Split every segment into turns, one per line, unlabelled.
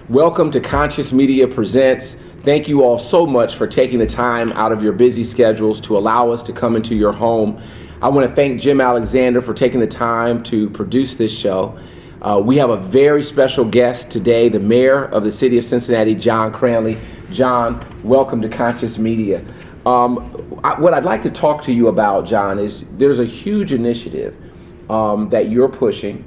Welcome to Conscious Media Presents. Thank you all so much for taking the time out of your busy schedules to allow us to come into your home. I want to thank Jim Alexander for taking the time to produce this show. We have a very special guest today, the mayor of the city of Cincinnati, John Cranley. John, welcome to Conscious Media. What I'd like to talk to you about, John, is there's a huge initiative that you're pushing,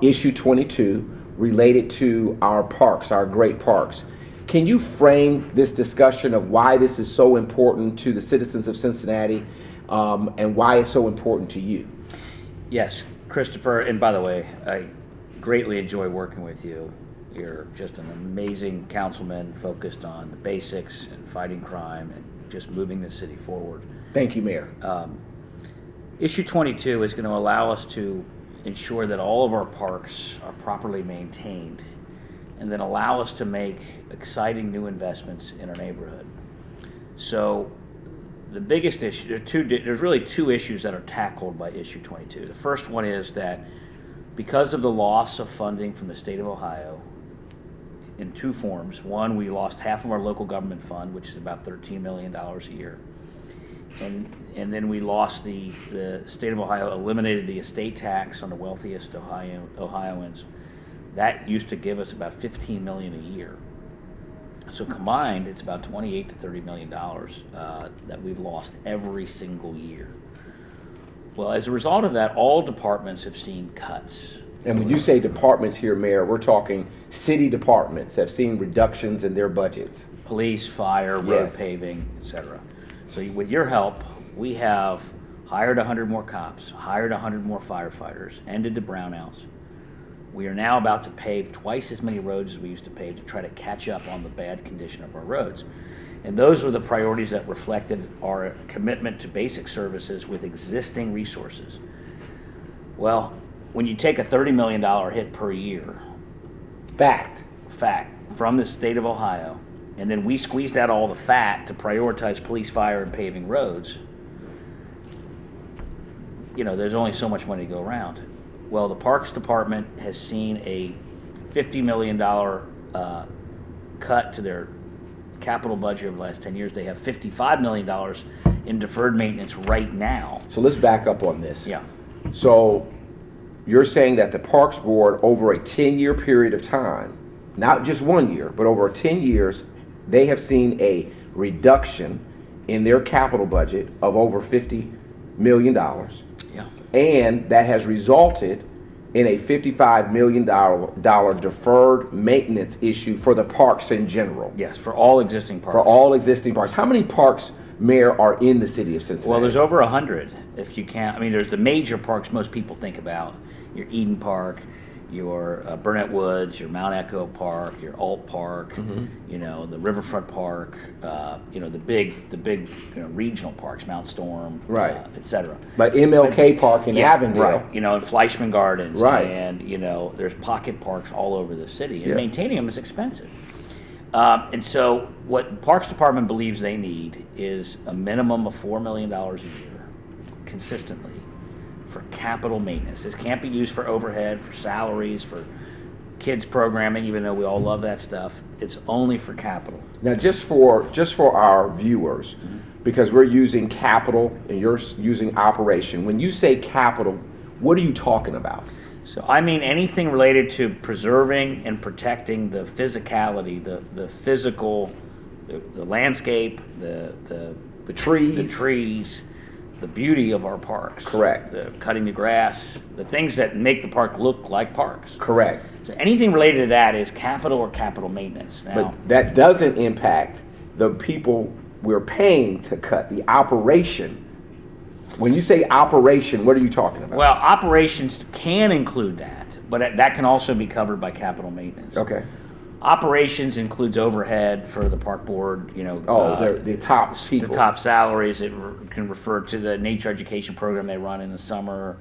Issue 22, related to our parks, our great parks. Can you frame this discussion of why this is so important to the citizens of Cincinnati and why it's so important to you?
Yes, Christopher, and by the way, I greatly enjoy working with you. You're just an amazing councilman focused on the basics and fighting crime and just moving the city forward.
Thank you, Mayor.
Issue 22 is going to allow us to ensure that all of our parks are properly maintained and then allow us to make exciting new investments in our neighborhood. So the biggest issue, there's really two issues that are tackled by Issue 22. The first one is that because of the loss of funding from the state of Ohio in two forms. One, we lost half of our local government fund, which is about $13 million a year. And then we lost the state of Ohio eliminated the estate tax on the wealthiest Ohioans. That used to give us about $15 million a year. So combined, it's about $28 to $30 million that we've lost every single year. Well, as a result of that, all departments have seen cuts.
And when you say departments here, Mayor, we're talking city departments have seen reductions in their budgets.
Police, fire, road
Yes.
paving, etc. So with your help, we have hired 100 more cops, hired 100 more firefighters, ended the brownouts. We are now about to pave twice as many roads as we used to pave to try to catch up on the bad condition of our roads. And those were the priorities that reflected our commitment to basic services with existing resources. Well, when you take a $30 million hit per year, fact, from the state of Ohio, and then we squeezed out all the fat to prioritize police, fire, and paving roads, there's only so much money to go around. Well, the Parks Department has seen a $50 million cut to their capital budget over the last 10 years. They have $55 million in deferred maintenance right now.
So let's back up on this.
Yeah.
So you're saying that the Parks Board, over a 10-year period of time, not just 1 year, but over 10 years, they have seen a reduction in their capital budget of over $50 million.
Yeah.
And that has resulted in a $55 million deferred maintenance issue for the parks in general.
Yes, for all existing parks.
For all existing parks. How many parks, Mayor, are in the city of Cincinnati?
Well, there's over 100 if you count. There's the major parks most people think about. Your Eden Park, your Burnett Woods, your Mount Echo Park, your Alt Park, the Riverfront Park, the big regional parks, Mount Storm,
right,
etc.
Like MLK Park in Avondale,
right? And Fleischman Gardens,
right?
And there's pocket parks all over the city, and maintaining them is expensive. And so, what the Parks Department believes they need is a minimum of $4 million a year, consistently, for capital maintenance. This can't be used for overhead, for salaries, for kids programming, even though we all love that stuff. It's only for capital.
Now, just for our viewers, because we're using capital and you're using operation. When you say capital, what are you talking about?
So anything related to preserving and protecting the physicality, the physical, the landscape, the trees, the beauty of our parks.
Correct.
The cutting the grass, the things that make the park look like parks.
Correct.
So anything related to that is capital or capital maintenance. Now,
but that doesn't impact the people we're paying to cut, the operation. When you say operation, what are you talking about?
Well, operations can include that, but that can also be covered by capital maintenance.
Okay.
Operations includes overhead for the park board,
the top people.
The top salaries. It can refer to the nature education program they run in the summer,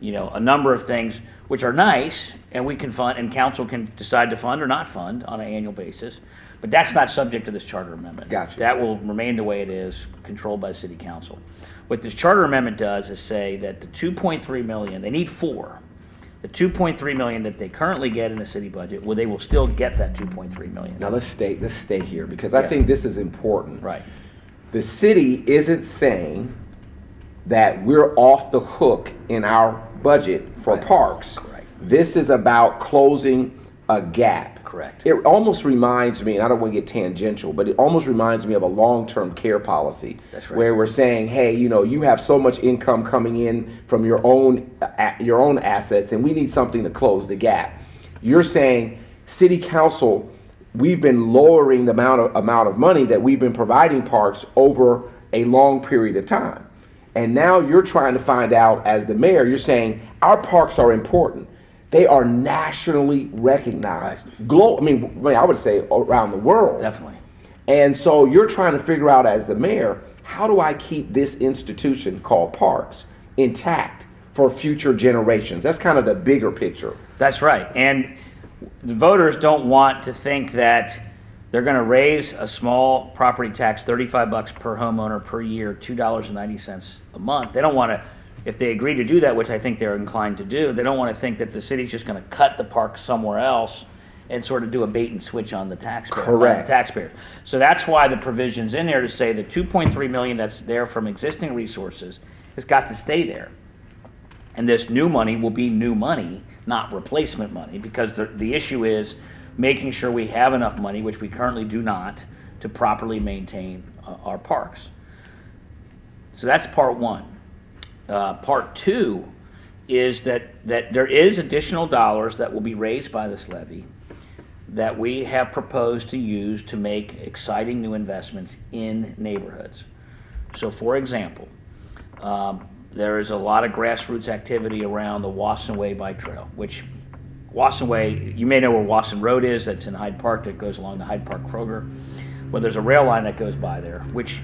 a number of things which are nice and we can fund, and council can decide to fund or not fund on an annual basis, but that's not subject to this charter amendment.
Gotcha.
That will remain the way it is, controlled by city council. What this charter amendment does is say that the $2.3 million, they need $4 The 2.3 million that they currently get in the city budget, well, they will still get that 2.3 million.
Now let's stay here because I
Yeah.
think this is important.
Right.
The city isn't saying that we're off the hook in our budget for
Right.
parks.
Correct.
This is about closing a gap.
Correct.
It almost reminds me, and I don't want to get tangential, but it almost reminds me of a long-term care policy.
That's right.
Where we're saying, hey, you have so much income coming in from your own assets, and we need something to close the gap. You're saying, city council, we've been lowering the amount of money that we've been providing parks over a long period of time. And now you're trying to find out, as the mayor, you're saying our parks are important. They are nationally recognized. I would say around the world.
Definitely.
And so you're trying to figure out, as the mayor, how do I keep this institution called parks intact for future generations? That's kind of the bigger picture.
That's right. And the voters don't want to think that they're going to raise a small property tax, $35 per homeowner per year, $2.90 a month. They don't want to, if they agree to do that, which I think they're inclined to do, they don't want to think that the city's just going to cut the park somewhere else and sort of do a bait and switch on the taxpayer.
Correct.
Taxpayer. So that's why the provision's in there to say the 2.3 million that's there from existing resources has got to stay there. And this new money will be new money, not replacement money, because the issue is making sure we have enough money, which we currently do not, to properly maintain our parks. So that's part one. Part two is that there is additional dollars that will be raised by this levy that we have proposed to use to make exciting new investments in neighborhoods. So for example, there is a lot of grassroots activity around the Wasson Way bike trail, which Wasson Way, you may know where Wasson Road is, that's in Hyde Park, that goes along the Hyde Park Kroger. Well, there's a rail line that goes by there, which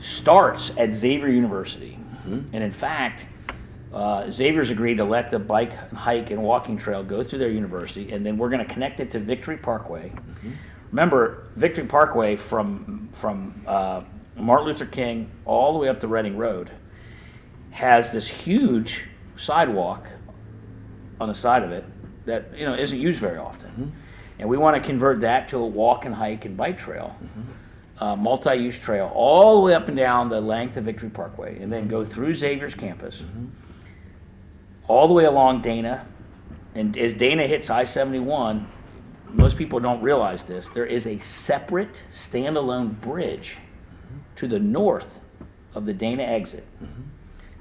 starts at Xavier University. Mm-hmm. And in fact, Xavier's agreed to let the bike, hike, and walking trail go through their university, and then we're going to connect it to Victory Parkway. Mm-hmm. Remember, Victory Parkway from Martin Luther King all the way up to Reading Road has this huge sidewalk on the side of it that isn't used very often. Mm-hmm. And we want to convert that to a walk and hike and bike trail. Mm-hmm. Multi-use trail all the way up and down the length of Victory Parkway, and then go through Xavier's campus, mm-hmm. all the way along Dana. And as Dana hits I-71, most people don't realize this, there is a separate standalone bridge mm-hmm. to the north of the Dana exit. Mm-hmm.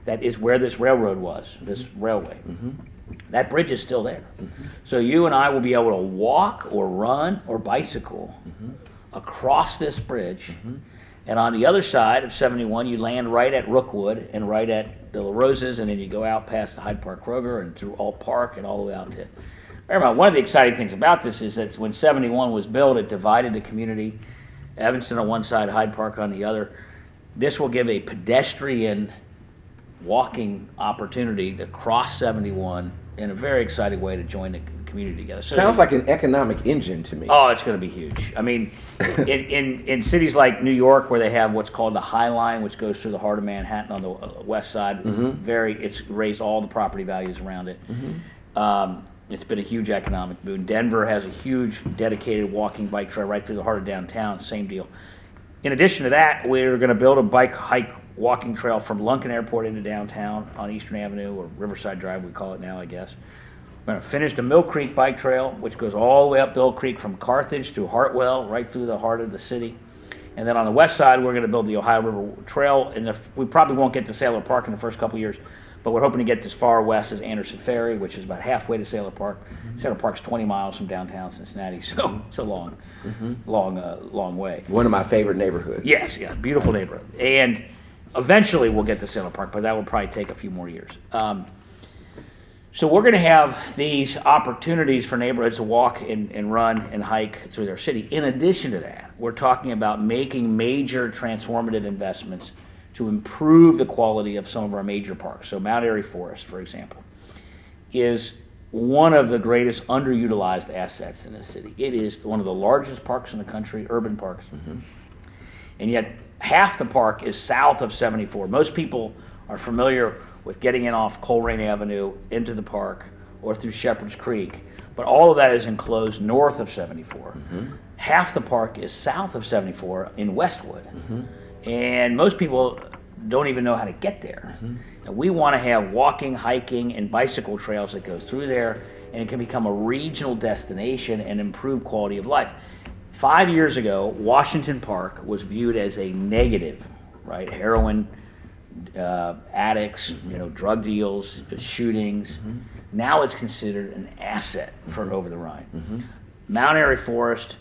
That is where this railroad was, this railway. Mm-hmm. That bridge is still there. Mm-hmm. So you and I will be able to walk or run or bicycle mm-hmm. across this bridge. Mm-hmm. And on the other side of 71, you land right at Rookwood and right at the La Roses, and then you go out past the Hyde Park Kroger and through Alt Park and all the way out to... Remember, one of the exciting things about this is that when 71 was built, it divided the community. Evanston on one side, Hyde Park on the other. This will give a pedestrian walking opportunity to cross 71 in a very exciting way to join the community together. So
sounds like an economic engine to me.
Oh, it's going to be huge. I mean, in cities like New York, where they have what's called the High Line, which goes through the heart of Manhattan on the west side, mm-hmm. It's raised all the property values around it. Mm-hmm. It's been a huge economic boon. Denver has a huge dedicated walking bike trail right through the heart of downtown. Same deal. In addition to that, we're going to build a bike hike walking trail from Lunken Airport into downtown on Eastern Avenue, or Riverside Drive, we call it now, I guess. We're going to finish the Mill Creek bike trail, which goes all the way up Mill Creek from Carthage to Hartwell, right through the heart of the city. And then on the west side, we're going to build the Ohio River Trail. And we probably won't get to Sailor Park in the first couple of years, but we're hoping to get as far west as Anderson Ferry, which is about halfway to Sailor Park. Mm-hmm. Sailor Park's 20 miles from downtown Cincinnati, so it's a long way.
One of my favorite neighborhoods.
Yes, yeah, beautiful neighborhood. And eventually we'll get to Sailor Park, but that will probably take a few more years. So we're going to have these opportunities for neighborhoods to walk and run and hike through their city. In addition to that, we're talking about making major transformative investments to improve the quality of some of our major parks. So Mount Airy Forest, for example, is one of the greatest underutilized assets in the city. It is one of the largest parks in the country, urban parks. Mm-hmm. And yet half the park is south of 74. Most people are familiar with getting in off Colerain Avenue into the park, or through Shepherd's Creek. But all of that is enclosed north of 74. Half the park is south of 74 in Westwood. And most people don't even know how to get there. And we want to have walking, hiking, and bicycle trails that go through there, and it can become a regional destination and improve quality of life. 5 years ago, Washington Park was viewed as a negative, right? Heroin addicts, drug deals, shootings. Now it's considered an asset for Over the Rhine. Mount Airy Forest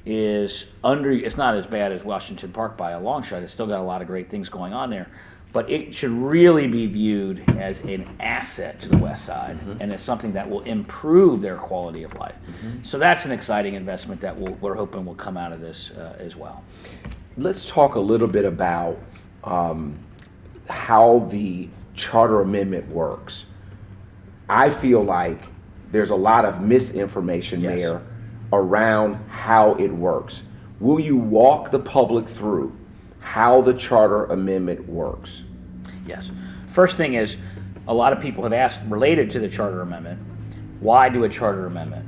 is it's not as bad as Washington Park by a long shot. It's still got a lot of great things going on there, but it should really be viewed as an asset to the West Side and as something that will improve their quality of life. So that's an exciting investment that we're hoping will come out of this as well.
Let's talk a little bit about how the charter amendment works. I feel like there's a lot of misinformation there around how it works. Will you walk the public through how the charter amendment works?
Yes. First thing is, a lot of people have asked, related to the charter amendment, why do a charter amendment?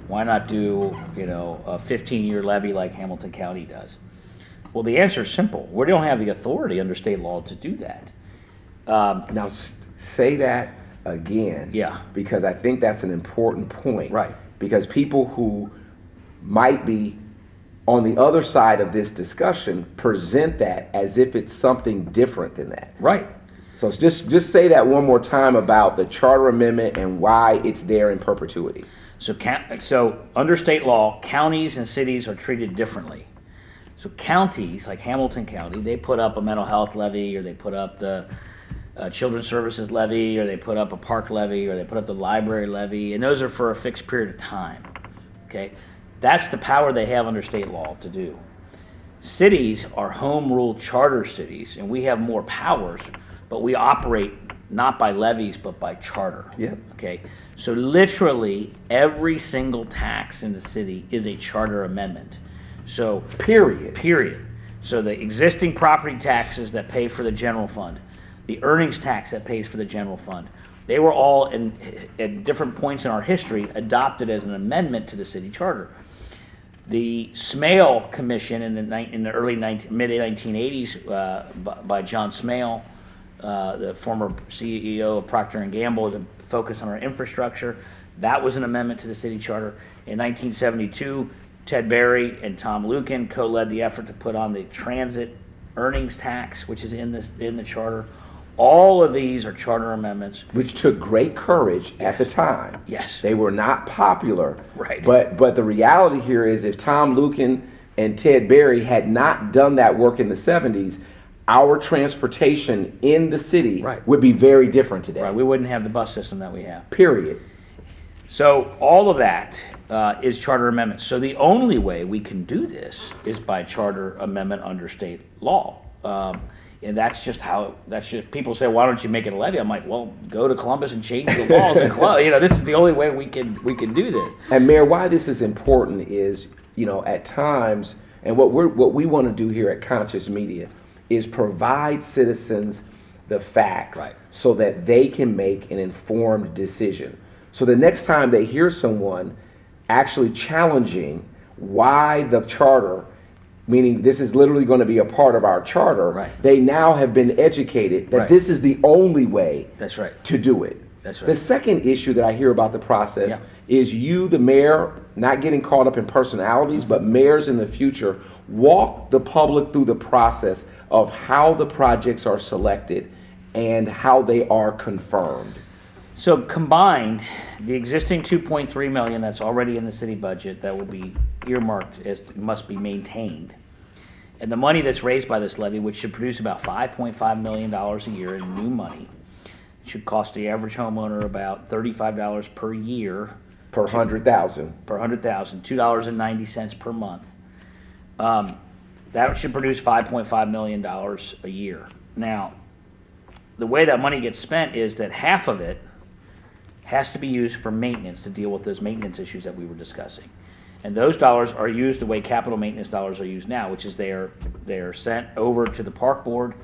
Why not do, a 15-year levy like Hamilton County does? Well, the answer is simple. We don't have the authority under state law to do that.
Now, say that again.
Yeah.
Because I think that's an important point.
Right.
Because people who might be on the other side of this discussion present that as if it's something different than that.
Right.
So just say that one more time about the charter amendment and why it's there in perpetuity.
So under state law, counties and cities are treated differently. So counties, like Hamilton County, they put up a mental health levy, or they put up the children's services levy, or they put up a park levy, or they put up the library levy, and those are for a fixed period of time. Okay, that's the power they have under state law to do. Cities are home rule charter cities, and we have more powers, but we operate not by levies but by charter.
Yeah.
Okay, so literally every single tax in the city is a charter amendment. So period. So the existing property taxes that pay for the general fund, the earnings tax that pays for the general fund, they were all at different points in our history adopted as an amendment to the city charter. The Smale Commission in the early mid-1980s by John Smale, the former CEO of Procter & Gamble, to focus on our infrastructure. That was an amendment to the city charter. In 1972, Ted Berry and Tom Lukin co-led the effort to put on the transit earnings tax, which is in the charter. All of these are charter amendments.
Which took great courage at the time.
Yes.
They were not popular.
Right.
But the reality here is, if Tom Lukin and Ted Berry had not done that work in the 70s, our transportation in the city would be very different today.
Right. We wouldn't have the bus system that we have.
Period.
So all of that is charter amendments. So the only way we can do this is by charter amendment under state law. And that's just people say, why don't you make it a levy? I'm like, well, go to Columbus and change the laws. This is the only way we can do this.
And Mayor, why this is important is, at times, and what we want to do here at Conscious Media is provide citizens the facts so that they can make an informed decision. So the next time they hear someone actually challenging why the charter, meaning this is literally going to be a part of our charter, they now have been educated that this is the only way to do it.
That's right.
The second issue that I hear about the process is you, the mayor, not getting caught up in personalities, but mayors in the future, walk the public through the process of how the projects are selected and how they are confirmed.
So combined, the existing $2.3 million that's already in the city budget that will be earmarked as must be maintained, and the money that's raised by this levy, which should produce about $5.5 million a year in new money, should cost the average homeowner about $35 per year.
Per 100,000.
Per 100,000, $2.90 per month. That should produce $5.5 million a year. Now, the way that money gets spent is that half of it has to be used for maintenance, to deal with those maintenance issues that we were discussing. And those dollars are used the way capital maintenance dollars are used now, which is they are sent over to the park board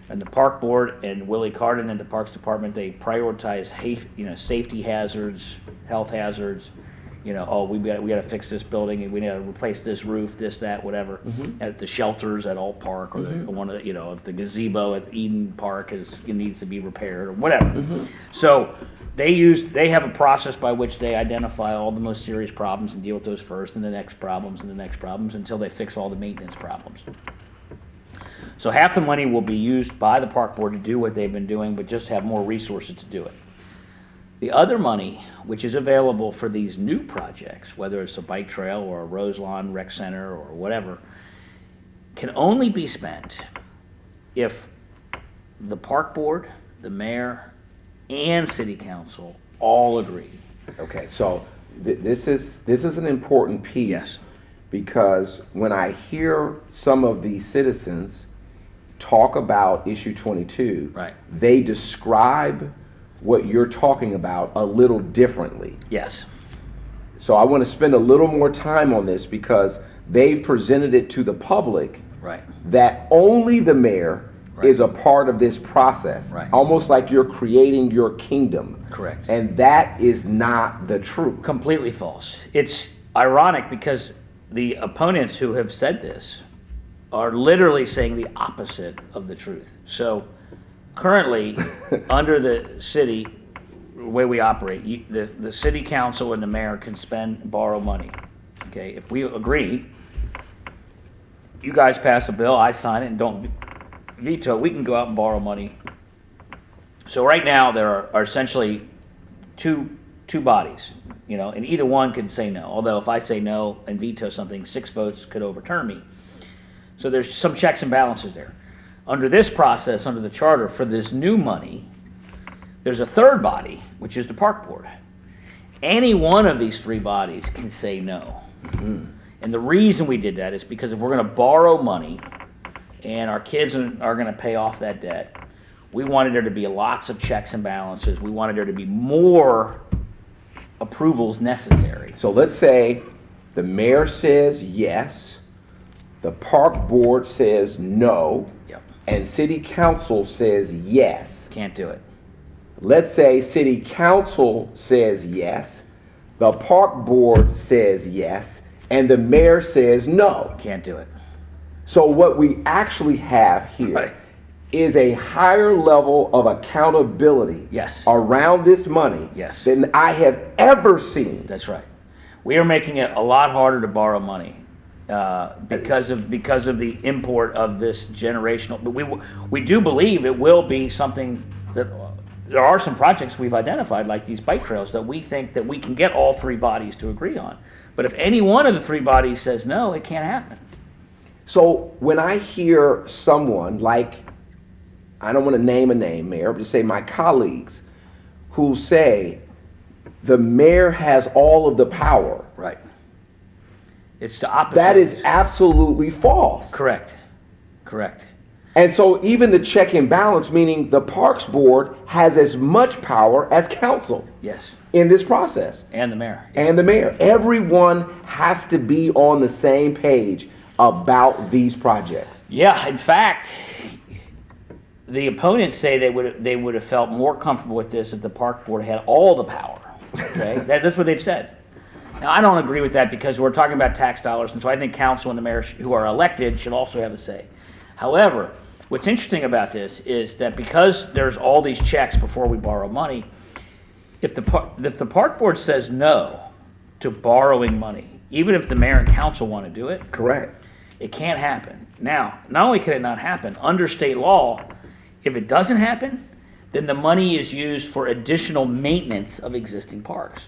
And the park board and Willie Carden and the Parks Department, they prioritize safety hazards, health hazards. We got to fix this building and we got to replace this roof, this, that, whatever. At the shelters at Alt Park, or one of the, if the gazebo at Eden Park needs to be repaired or whatever. So they have a process by which they identify all the most serious problems and deal with those first, and the next problems and the next problems until they fix all the maintenance problems. So half the money will be used by the park board to do what they've been doing, but just have more resources to do it. The other money, which is available for these new projects, whether it's a bike trail or a Rose Lawn Rec Center or whatever, can only be spent if the park board, the mayor, and city council all agree.
Okay, so this is an important piece.
Yes.
Because when I hear some of the citizens talk about issue 22,
Right.
they describe what you're talking about a little differently.
Yes.
So I want to spend a little more time on this because they've presented it to the public
Right.
that only the mayor
Right.
is a part of this process.
Right.
Almost like you're creating your kingdom.
Correct.
And that is not the truth.
Completely false. It's ironic because the opponents who have said this are literally saying the opposite of the truth. So currently, under the city, the way we operate, the city council and the mayor can borrow money. Okay, if we agree, you guys pass a bill, I sign it, and don't veto, we can go out and borrow money. So right now, there are essentially two bodies, and either one can say no. Although if I say no and veto something, 6 votes could overturn me. So there's some checks and balances there. Under this process, under the charter, for this new money, there's a third body, which is the park board. Any one of these 3 bodies can say no. And the reason we did that is because if we're going to borrow money and our kids are going to pay off that debt, we wanted there to be lots of checks and balances. We wanted there to be more approvals necessary.
So let's say the mayor says yes, the park board says no,
Yep.
and city council says yes.
Can't do it.
Let's say city council says yes, the park board says yes, and the mayor says no.
Can't do it.
So what we actually have here
Right.
is a higher level of accountability
Yes.
around this money
Yes.
than I have ever seen.
That's right. We are making it a lot harder to borrow money because of the import of this generational. But we do believe it will be something that there are some projects we've identified, like these bike trails, that we think that we can get all 3 bodies to agree on. But if any one of the 3 bodies says no, it can't happen.
So when I hear someone like, I don't want to name a name, Mayor, but just say my colleagues who say the mayor has all of the power.
Right. It's the opposite.
That is absolutely false.
Correct. Correct.
And so even the check and balance, meaning the Parks Board has as much power as council
Yes.
in this process.
And the mayor.
And the mayor. Everyone has to be on the same page about these projects.
Yeah, in fact, the opponents say they would have felt more comfortable with this if the park board had all the power. Okay, that's what they've said. Now, I don't agree with that because we're talking about tax dollars, and so I think council and the mayor who are elected should also have a say. However, what's interesting about this is that because there's all these checks before we borrow money, if the park board says no to borrowing money, even if the mayor and council want to do it,
Correct.
it can't happen. Now, not only can it not happen, under state law, if it doesn't happen, then the money is used for additional maintenance of existing parks.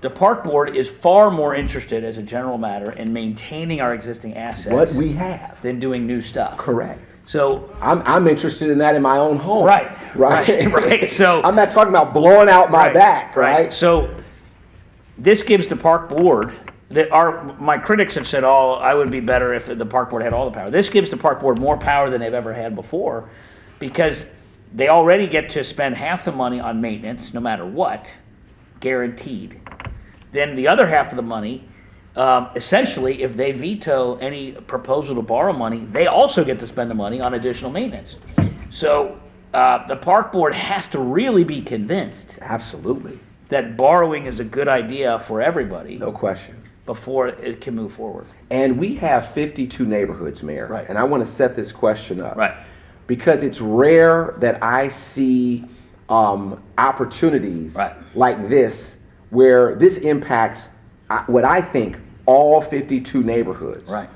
The park board is far more interested, as a general matter, in maintaining our existing assets
What we have.
than doing new stuff.
Correct.
So,
I'm interested in that in my own home.
right. So,
I'm not talking about blowing out my back, right?
So, this gives the park board my critics have said, "Oh, I would be better if the park board had all the power." This gives the park board more power than they've ever had before, because they already get to spend half the money on maintenance, no matter what, guaranteed. Then the other half of the money, essentially, if they veto any proposal to borrow money, they also get to spend the money on additional maintenance. So the park board has to really be convinced
Absolutely.
that borrowing is a good idea for everybody
No question.
before it can move forward.
And we have 52 neighborhoods, Mayor.
Right.
And I want to set this question up.
Right.
Because it's rare that I see opportunities
Right.
like this where this impacts what I think all 52 neighborhoods.
Right.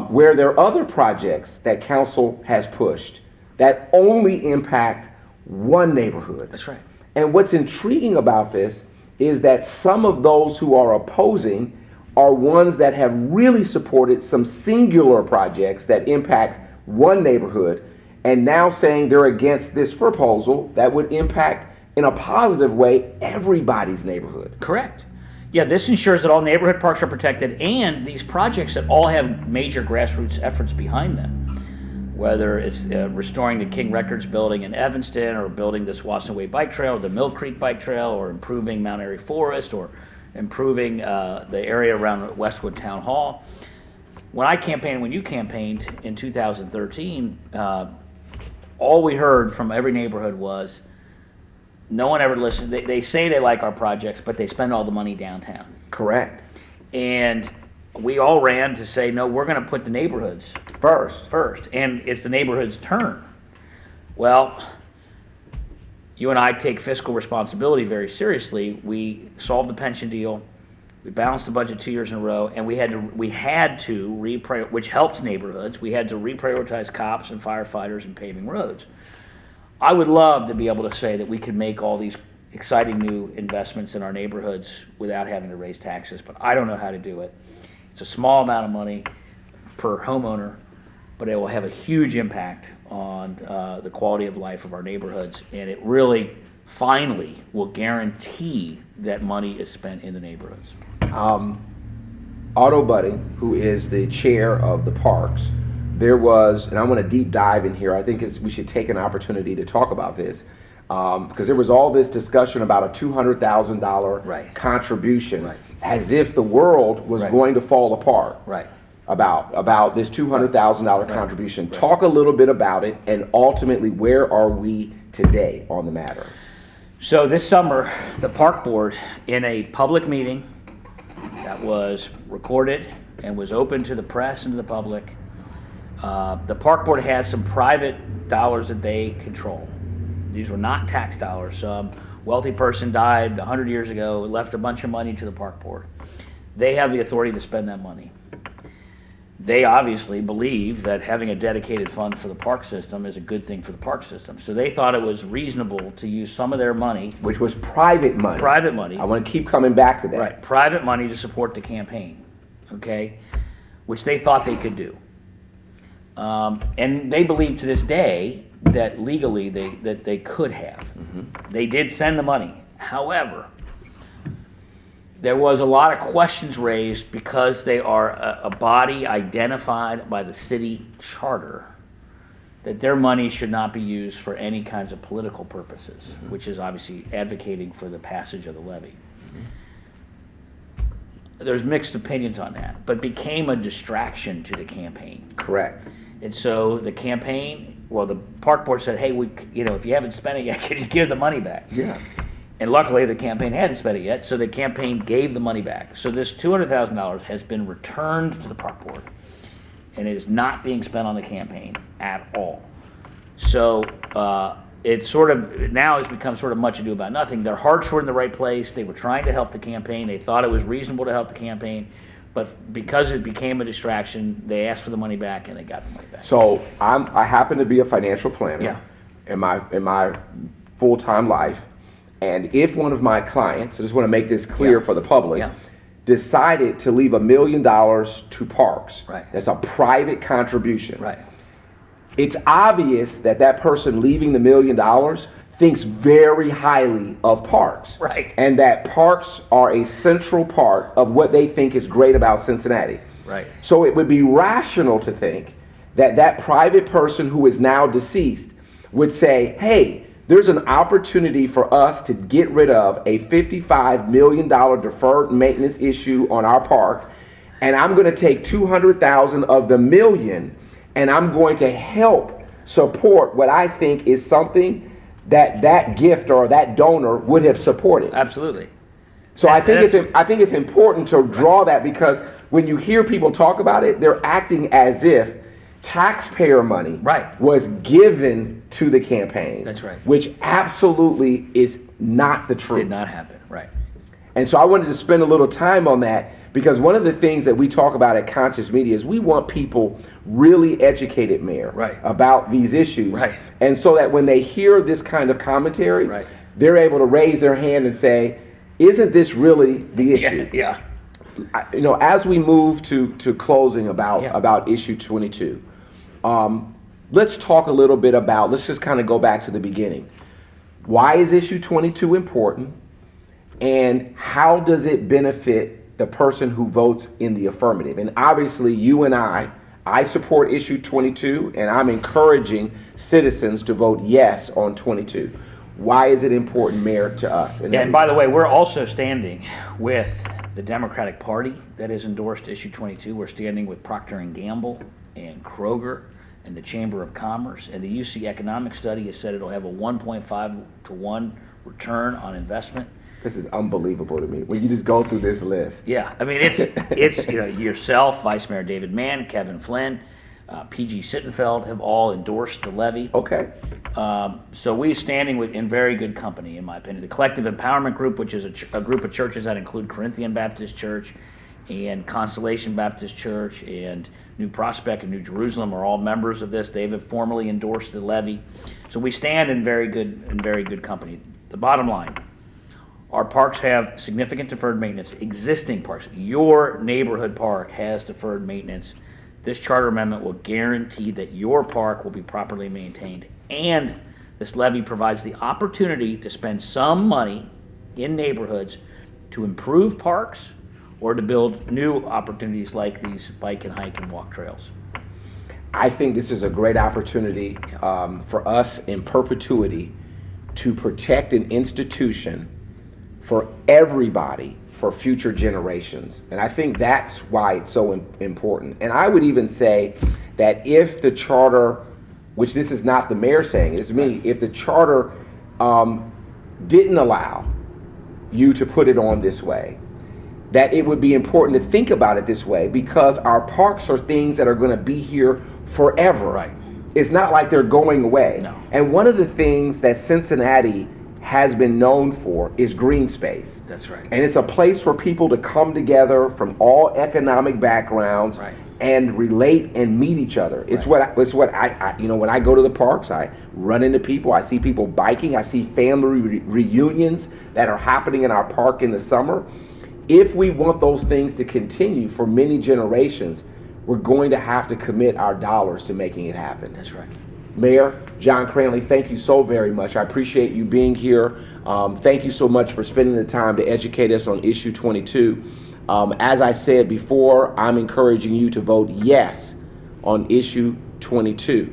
Where there are other projects that council has pushed that only impact one neighborhood.
That's right.
And what's intriguing about this is that some of those who are opposing are ones that have really supported some singular projects that impact one neighborhood, and now saying they're against this proposal that would impact in a positive way everybody's neighborhood.
Correct. Yeah, this ensures that all neighborhood parks are protected, and these projects that all have major grassroots efforts behind them. Whether it's restoring the King Records building in Evanston, or building this Wasson Way bike trail, or the Mill Creek bike trail, or improving Mount Airy Forest, or improving the area around Westwood Town Hall. When I campaigned, when you campaigned in 2013, all we heard from every neighborhood was, no one ever listened. They say they like our projects, but they spend all the money downtown.
Correct.
And we all ran to say, no, we're going to put the neighborhoods
First.
and it's the neighborhood's turn. Well, you and I take fiscal responsibility very seriously. We solved the pension deal. We balanced the budget 2 years in a row, and we had to which helps neighborhoods. We had to reprioritize cops and firefighters and paving roads. I would love to be able to say that we could make all these exciting new investments in our neighborhoods without having to raise taxes, but I don't know how to do it. It's a small amount of money per homeowner, but it will have a huge impact on the quality of life of our neighborhoods, and it really, finally, will guarantee that money is spent in the neighborhoods.
Otto Budding, who is the chair of the parks, there was, and I want to deep dive in here, I think we should take an opportunity to talk about this, because there was all this discussion about a $200,000
Right.
contribution,
Right.
as if the world was
Right.
going to fall apart.
Right.
About this $200,000 contribution. Talk a little bit about it, and ultimately, where are we today on the matter?
So this summer, the park board, in a public meeting that was recorded and was open to the press and to the public, the park board has some private dollars that they control. These were not tax dollars. Some wealthy person died 100 years ago, left a bunch of money to the park board. They have the authority to spend that money. They obviously believe that having a dedicated fund for the park system is a good thing for the park system. So they thought it was reasonable to use some of their money,
Which was private money.
private money,
I want to keep coming back to that.
right, private money to support the campaign, okay, which they thought they could do. And they believe to this day that legally they could have. They did send the money. However, there was a lot of questions raised because they are a body identified by the city charter that their money should not be used for any kinds of political purposes, which is obviously advocating for the passage of the levy. There's mixed opinions on that, but became a distraction to the campaign.
Correct.
And so the campaign, well, the park board said, hey, if you haven't spent it yet, can you give the money back?
Yeah.
And luckily, the campaign hadn't spent it yet, so the campaign gave the money back. So this $200,000 has been returned to the park board, and it is not being spent on the campaign at all. So it sort of now has become sort of much ado about nothing. Their hearts were in the right place. They were trying to help the campaign. They thought it was reasonable to help the campaign. But because it became a distraction, they asked for the money back, and they got the money back.
So I happen to be a financial planner
Yeah.
in my full-time life. And if one of my clients, I just want to make this clear
Yeah.
for the public,
Yeah.
decided to leave $1 million to parks,
Right.
that's a private contribution.
Right.
It's obvious that that person leaving the $1 million thinks very highly of parks.
Right.
And that parks are a central part of what they think is great about Cincinnati.
Right.
So it would be rational to think that that private person who is now deceased would say, hey, there's an opportunity for us to get rid of a $55 million deferred maintenance issue on our park, and I'm going to take $200,000 of the $1 million, and I'm going to help support what I think is something that gift or that donor would have supported.
Absolutely.
So I think it's important to draw that, because when you hear people talk about it, they're acting as if taxpayer money was given to the campaign.
That's right.
Which absolutely is not the truth.
Did not happen, right.
And so I wanted to spend a little time on that, because one of the things that we talk about at Conscious Media is we want people really educated, Mayor, about these issues.
Right.
And so that when they hear this kind of commentary, they're able to raise their hand and say, isn't this really the issue?
Yeah.
You know, as we move to closing about issue 22, let's talk a little bit about, let's just kind of go back to the beginning. Why is issue 22 important, and how does it benefit the person who votes in the affirmative? And obviously you and I support issue 22, and I'm encouraging citizens to vote yes on 22. Why is it important, Mayor, to us?
And by the way, we're also standing with the Democratic Party that has endorsed issue 22. We're standing with Procter & Gamble and Kroger and the Chamber of Commerce. And the UC Economic Study has said it'll have a 1.5 to 1 return on investment.
This is unbelievable to me when you just go through this list.
Yeah, I mean, it's you know, yourself, Vice Mayor David Mann, Kevin Flynn, P.G. Sittenfeld have all endorsed the levy.
Okay.
So we're standing in very good company, in my opinion. The Collective Empowerment Group, which is a group of churches that include Corinthian Baptist Church and Constellation Baptist Church and New Prospect and New Jerusalem, are all members of this. They have formally endorsed the levy. So we stand in very good company. The bottom line, our parks have significant deferred maintenance. Existing parks, your neighborhood park has deferred maintenance. This charter amendment will guarantee that your park will be properly maintained, and this levy provides the opportunity to spend some money in neighborhoods to improve parks or to build new opportunities like these bike and hike and walk trails.
I think this is a great opportunity for us in perpetuity to protect an institution for everybody, for future generations. And I think that's why it's so important. And I would even say that if the charter, which this is not the mayor saying, it's me, if the charter didn't allow you to put it on this way, that it would be important to think about it this way, because our parks are things that are going to be here forever.
Right.
It's not like they're going away.
No.
And one of the things that Cincinnati has been known for is green space.
That's right.
And it's a place for people to come together from all economic backgrounds and relate and meet each other. It's what I you know, when I go to the parks, I run into people, I see people biking, I see family reunions that are happening in our park in the summer. If we want those things to continue for many generations, we're going to have to commit our dollars to making it happen.
That's right.
Mayor John Cranley, thank you so very much. I appreciate you being here. Thank you so much for spending the time to educate us on issue 22. As I said before, I'm encouraging you to vote yes on issue 22.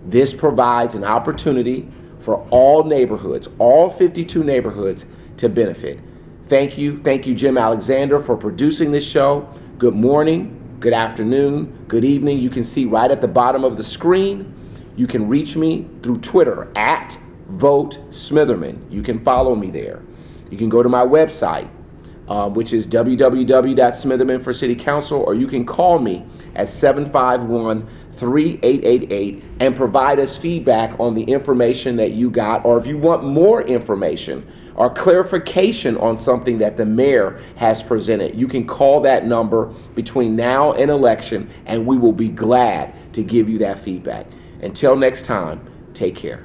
This provides an opportunity for all neighborhoods, all 52 neighborhoods, to benefit. Thank you, Jim Alexander, for producing this show. Good morning, good afternoon, good evening. You can see right at the bottom of the screen. You can reach me through Twitter at Vote Smitherman. You can follow me there. You can go to my website, which is www.smitherman for City Council, or you can call me at 751-3888 and provide us feedback on the information that you got, or if you want more information or clarification on something that the mayor has presented, you can call that number between now and election, and we will be glad to give you that feedback. Until next time, take care.